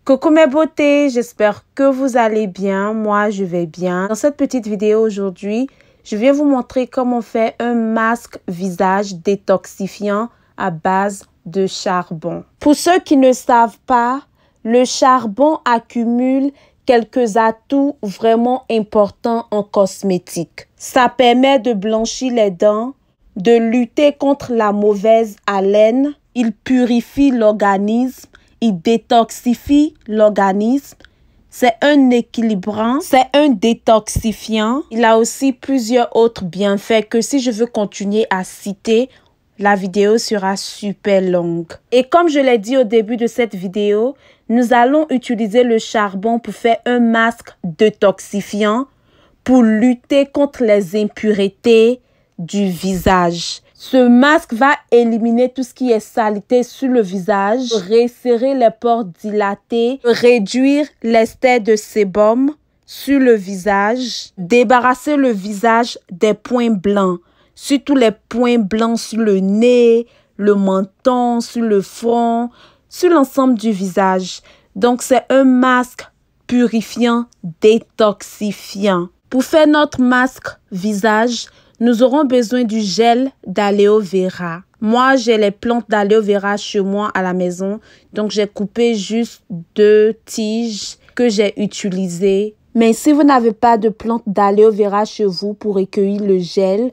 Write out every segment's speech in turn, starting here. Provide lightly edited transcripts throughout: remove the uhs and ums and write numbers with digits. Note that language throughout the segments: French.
Coucou mes beautés, j'espère que vous allez bien. Moi, je vais bien. Dans cette petite vidéo aujourd'hui, je viens vous montrer comment faire un masque visage détoxifiant à base de charbon. Pour ceux qui ne savent pas, le charbon accumule quelques atouts vraiment importants en cosmétique. Ça permet de blanchir les dents, de lutter contre la mauvaise haleine, il purifie l'organisme, il détoxifie l'organisme. C'est un équilibrant, c'est un détoxifiant. Il a aussi plusieurs autres bienfaits que si je veux continuer à citer, la vidéo sera super longue. Et comme je l'ai dit au début de cette vidéo, nous allons utiliser le charbon pour faire un masque détoxifiant pour lutter contre les impuretés du visage. Ce masque va éliminer tout ce qui est saleté sur le visage, resserrer les pores dilatés, réduire l'ester de sébum sur le visage, débarrasser le visage des points blancs, surtout les points blancs sur le nez, le menton, sur le front, sur l'ensemble du visage. Donc, c'est un masque purifiant, détoxifiant. Pour faire notre masque visage, nous aurons besoin du gel d'aloe vera. Moi, j'ai les plantes d'aloe vera chez moi à la maison. Donc, j'ai coupé juste 2 tiges que j'ai utilisées. Mais si vous n'avez pas de plantes d'aloe vera chez vous pour recueillir le gel,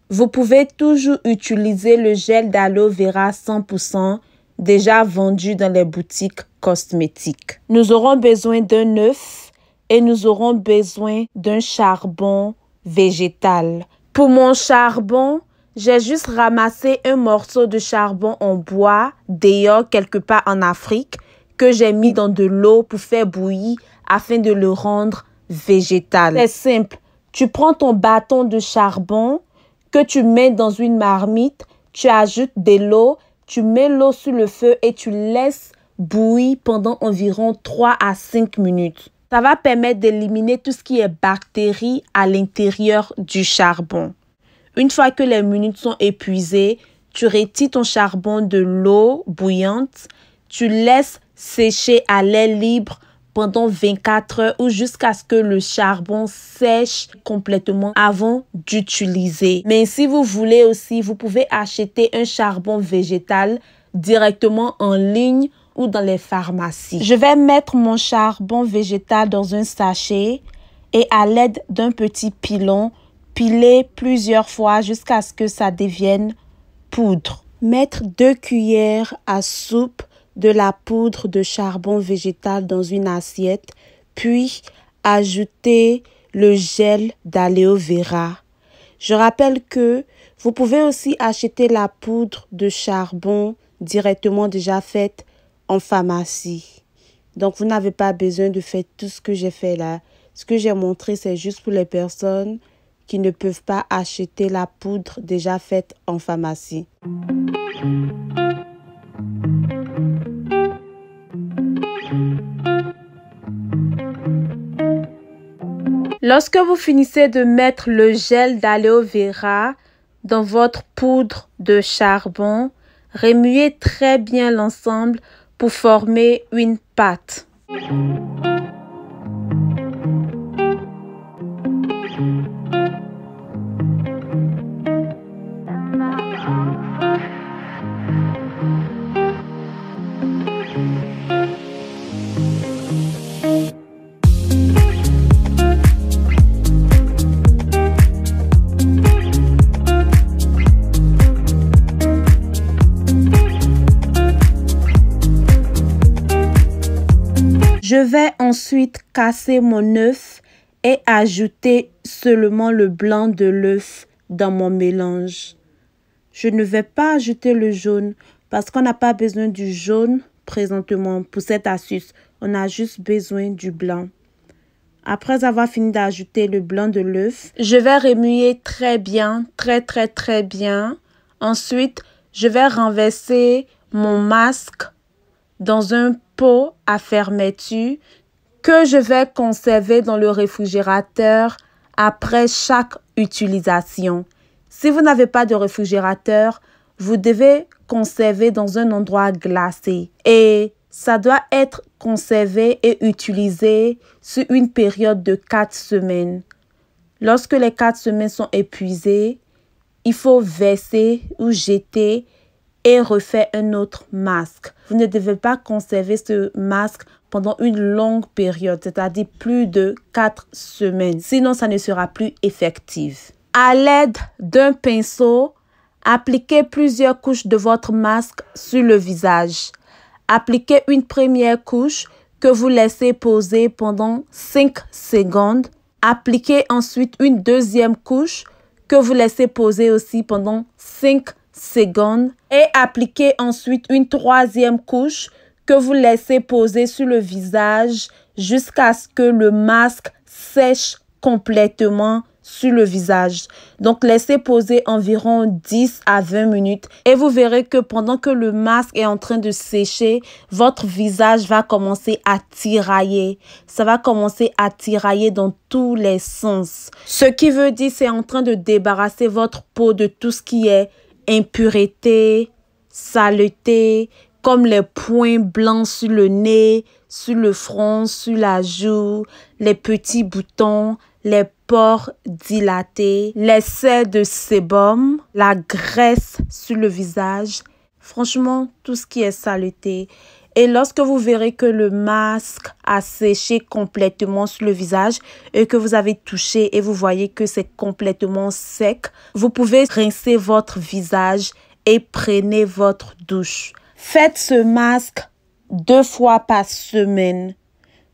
vous pouvez toujours utiliser le gel d'aloe vera 100% déjà vendu dans les boutiques cosmétiques. Nous aurons besoin d'un œuf et nous aurons besoin d'un charbon végétal. Pour mon charbon, j'ai juste ramassé un morceau de charbon en bois dehors quelque part en Afrique que j'ai mis dans de l'eau pour faire bouillir afin de le rendre végétal. C'est simple. Tu prends ton bâton de charbon que tu mets dans une marmite, tu ajoutes de l'eau, tu mets l'eau sur le feu et tu laisses bouillir pendant environ 3 à 5 minutes. Ça va permettre d'éliminer tout ce qui est bactéries à l'intérieur du charbon. Une fois que les minutes sont épuisées, tu retires ton charbon de l'eau bouillante, tu laisses sécher à l'air libre pendant 24 heures ou jusqu'à ce que le charbon sèche complètement avant d'utiliser. Mais si vous voulez aussi, vous pouvez acheter un charbon végétal directement en ligne ou dans les pharmacies. Je vais mettre mon charbon végétal dans un sachet et à l'aide d'un petit pilon, piler plusieurs fois jusqu'à ce que ça devienne poudre. Mettre 2 cuillères à soupe de la poudre de charbon végétal dans une assiette, puis ajouter le gel d'aloe vera. Je rappelle que vous pouvez aussi acheter la poudre de charbon directement déjà faite en pharmacie. Donc, vous n'avez pas besoin de faire tout ce que j'ai fait là. Ce que j'ai montré, c'est juste pour les personnes qui ne peuvent pas acheter la poudre déjà faite en pharmacie. Lorsque vous finissez de mettre le gel d'aloe vera dans votre poudre de charbon, remuez très bien l'ensemble pour former une pâte. Je vais ensuite casser mon œuf et ajouter seulement le blanc de l'œuf dans mon mélange. Je ne vais pas ajouter le jaune parce qu'on n'a pas besoin du jaune présentement pour cette astuce. On a juste besoin du blanc. Après avoir fini d'ajouter le blanc de l'œuf, je vais remuer très bien, très bien. Ensuite, je vais renverser mon masque dans un pot à fermeture que je vais conserver dans le réfrigérateur après chaque utilisation. Si vous n'avez pas de réfrigérateur, vous devez conserver dans un endroit glacé. Et Ça doit être conservé et utilisé sur une période de 4 semaines. Lorsque les 4 semaines sont épuisées, il faut verser ou jeter et refaire un autre masque. Vous ne devez pas conserver ce masque pendant une longue période, c'est-à-dire plus de 4 semaines. Sinon, ça ne sera plus effectif. À l'aide d'un pinceau, appliquez plusieurs couches de votre masque sur le visage. Appliquez une première couche que vous laissez poser pendant 5 secondes. Appliquez ensuite une deuxième couche que vous laissez poser aussi pendant 5 secondes. Et appliquez ensuite une troisième couche que vous laissez poser sur le visage jusqu'à ce que le masque sèche complètement sur le visage. Donc, laissez poser environ 10 à 20 minutes et vous verrez que pendant que le masque est en train de sécher, votre visage va commencer à tirailler. Ça va commencer à tirailler dans tous les sens. Ce qui veut dire c'est en train de débarrasser votre peau de tout ce qui est impureté, saleté, comme les points blancs sur le nez, sur le front, sur la joue, les petits boutons, les pores dilatés, l'excès de sébum, la graisse sur le visage. Franchement, tout ce qui est saleté. Et lorsque vous verrez que le masque a séché complètement sur le visage et que vous avez touché et vous voyez que c'est complètement sec, vous pouvez rincer votre visage et prenez votre douche. Faites ce masque 2 fois par semaine.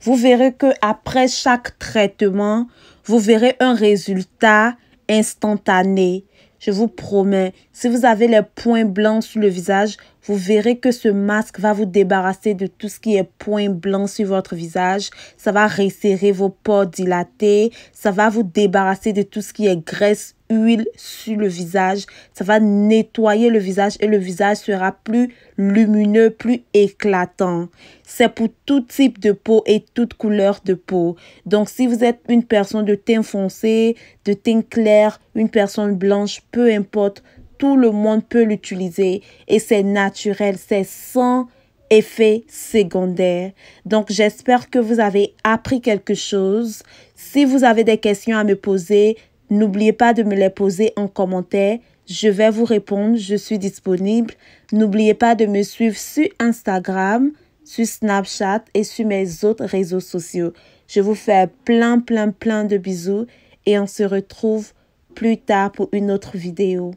Vous verrez que après chaque traitement, vous verrez un résultat instantané. Je vous promets, si vous avez les points blancs sur le visage, vous verrez que ce masque va vous débarrasser de tout ce qui est points blancs sur votre visage. Ça va resserrer vos pores dilatés. Ça va vous débarrasser de tout ce qui est graisse, huile sur le visage. Ça va nettoyer le visage et le visage sera plus lumineux, plus éclatant. C'est pour tout type de peau et toute couleur de peau. Donc, si vous êtes une personne de teint foncé, de teint clair, une personne blanche, peu importe, tout le monde peut l'utiliser et c'est naturel, c'est sans effet secondaire. Donc, j'espère que vous avez appris quelque chose. Si vous avez des questions à me poser, n'oubliez pas de me les poser en commentaire. Je vais vous répondre, je suis disponible. N'oubliez pas de me suivre sur Instagram, sur Snapchat et sur mes autres réseaux sociaux. Je vous fais plein de bisous et on se retrouve plus tard pour une autre vidéo.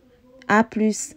À plus.